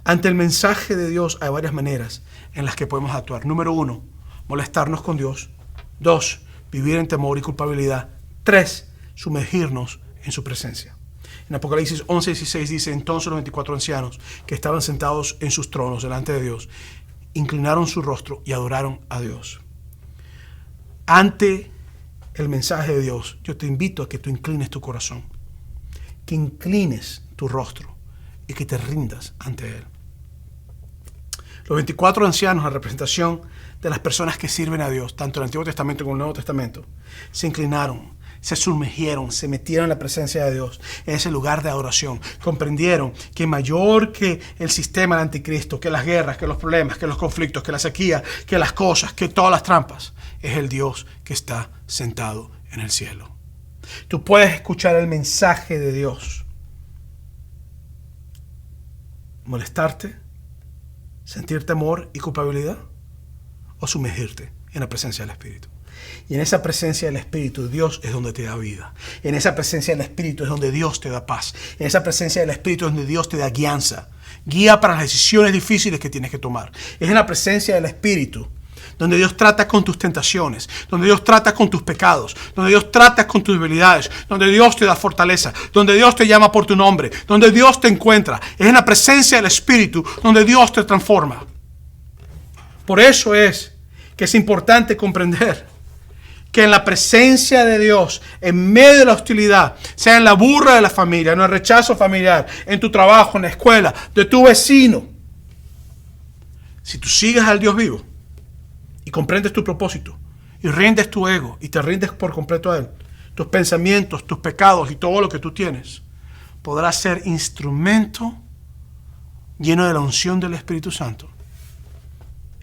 Ante el mensaje de Dios hay varias maneras en las que podemos actuar. Número 1, molestarnos con Dios. 2, vivir en temor y culpabilidad. 3, sumergirnos en su presencia. En Apocalipsis 11:16 dice, entonces los 24 ancianos que estaban sentados en sus tronos delante de Dios, inclinaron su rostro y adoraron a Dios. Ante el mensaje de Dios, yo te invito a que tú inclines tu corazón, que inclines tu rostro y que te rindas ante Él. Los 24 ancianos, la representación de las personas que sirven a Dios, tanto en el Antiguo Testamento como en el Nuevo Testamento, se inclinaron, se sumergieron, se metieron en la presencia de Dios, en ese lugar de adoración. Comprendieron que mayor que el sistema del anticristo, que las guerras, que los problemas, que los conflictos, que la sequía, que las cosas, que todas las trampas, es el Dios que está sentado en el cielo. Tú puedes escuchar el mensaje de Dios, molestarte, sentir temor y culpabilidad, o sumergirte en la presencia del Espíritu. Y en esa presencia del Espíritu, Dios es donde te da vida. En esa presencia del Espíritu es donde Dios te da paz. En esa presencia del Espíritu es donde Dios te da guianza. Guía para las decisiones difíciles que tienes que tomar. Es en la presencia del Espíritu donde Dios trata con tus tentaciones, donde Dios trata con tus pecados, donde Dios trata con tus debilidades, donde Dios te da fortaleza, donde Dios te llama por tu nombre, donde Dios te encuentra. Es en la presencia del Espíritu donde Dios te transforma. Por eso es que es importante comprender que en la presencia de Dios, en medio de la hostilidad, sea en la burla de la familia, en el rechazo familiar, en tu trabajo, en la escuela, de tu vecino, si tú sigues al Dios vivo y comprendes tu propósito y rindes tu ego y te rindes por completo a Él, tus pensamientos, tus pecados y todo lo que tú tienes, podrás ser instrumento lleno de la unción del Espíritu Santo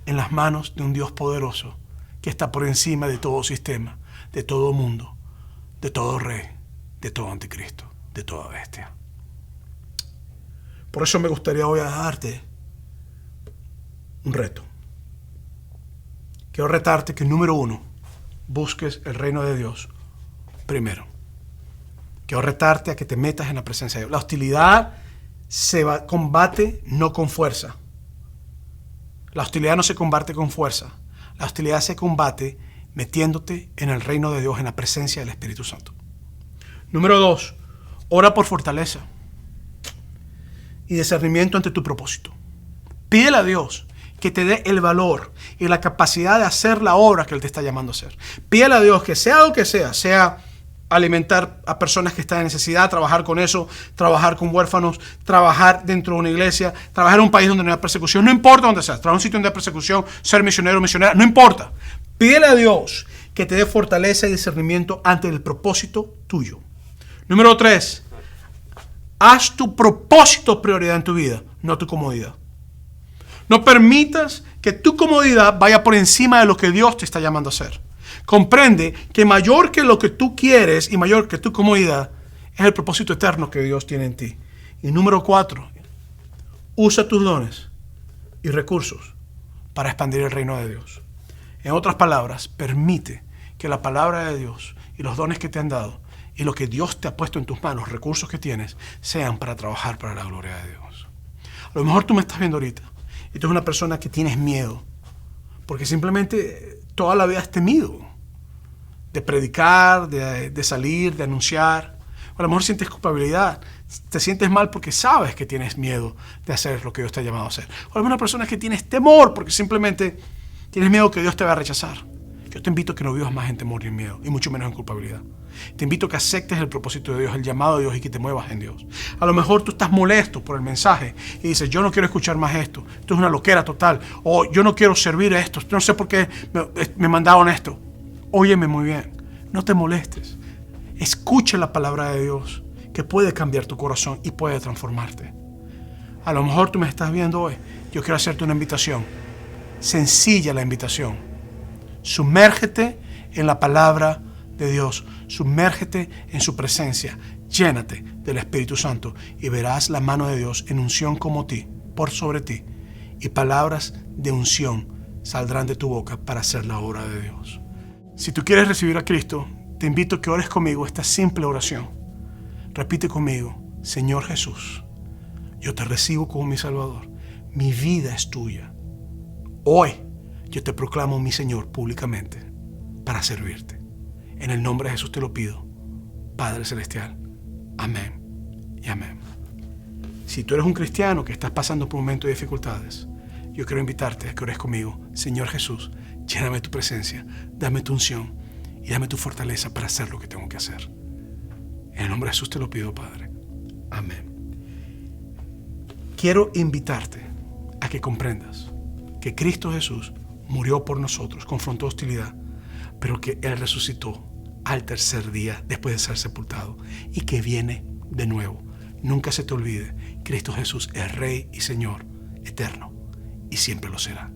en las manos de un Dios poderoso que está por encima de todo sistema, de todo mundo, de todo rey, de todo anticristo, de toda bestia. Por eso me gustaría hoy darte un reto. Quiero retarte que, número 1, busques el reino de Dios primero. Quiero retarte a que te metas en la presencia de Dios. La hostilidad se combate no con fuerza. La hostilidad no se combate con fuerza. La hostilidad se combate metiéndote en el reino de Dios, en la presencia del Espíritu Santo. Número 2, ora por fortaleza y discernimiento ante tu propósito. Pídele a Dios que te dé el valor y la capacidad de hacer la obra que Él te está llamando a hacer. Pídele a Dios que sea lo que sea alimentar a personas que están en necesidad, trabajar con eso, trabajar con huérfanos, trabajar dentro de una iglesia, trabajar en un país donde no hay persecución, no importa dónde seas, trabajar en un sitio donde hay persecución, ser misionero, misionera, no importa. Pídele a Dios que te dé fortaleza y discernimiento ante el propósito tuyo. Número 3, haz tu propósito prioridad en tu vida, no tu comodidad. No permitas que tu comodidad vaya por encima de lo que Dios te está llamando a hacer. Comprende que mayor que lo que tú quieres y mayor que tu comodidad es el propósito eterno que Dios tiene en ti. Y número 4, usa tus dones y recursos para expandir el reino de Dios. En otras palabras, permite que la palabra de Dios y los dones que te han dado y lo que Dios te ha puesto en tus manos, recursos que tienes, sean para trabajar para la gloria de Dios. A lo mejor tú me estás viendo ahorita y tú eres una persona que tienes miedo porque simplemente toda la vida has temido de predicar, de salir, de anunciar. O a lo mejor sientes culpabilidad, te sientes mal porque sabes que tienes miedo de hacer lo que Dios te ha llamado a hacer. O alguna persona que tienes temor porque simplemente tienes miedo que Dios te va a rechazar. Yo te invito a que no vivas más en temor y en miedo, y mucho menos en culpabilidad. Te invito a que aceptes el propósito de Dios, el llamado de Dios, y que te muevas en Dios. A lo mejor tú estás molesto por el mensaje y dices, yo no quiero escuchar más esto es una loquera total, o yo no quiero servir a esto, no sé por qué me mandaron esto. Óyeme muy bien, no te molestes. Escucha la palabra de Dios, que puede cambiar tu corazón y puede transformarte. A lo mejor tú me estás viendo hoy. Yo quiero hacerte una invitación. Sencilla la invitación. Sumérgete en la palabra de Dios. Sumérgete en su presencia. Llénate del Espíritu Santo y verás la mano de Dios en unción como ti, por sobre ti. Y palabras de unción saldrán de tu boca para hacer la obra de Dios. Si tú quieres recibir a Cristo, te invito a que ores conmigo esta simple oración. Repite conmigo: Señor Jesús, yo te recibo como mi Salvador. Mi vida es tuya. Hoy yo te proclamo mi Señor públicamente para servirte. En el nombre de Jesús te lo pido, Padre Celestial. Amén y amén. Si tú eres un cristiano que estás pasando por un momento de dificultades, yo quiero invitarte a que ores conmigo. Señor Jesús, lléname tu presencia, dame tu unción y dame tu fortaleza para hacer lo que tengo que hacer. En el nombre de Jesús te lo pido, Padre. Amén. Quiero invitarte a que comprendas que Cristo Jesús murió por nosotros, confrontó hostilidad, pero que Él resucitó al tercer día después de ser sepultado y que viene de nuevo. Nunca se te olvide, Cristo Jesús es Rey y Señor eterno y siempre lo será.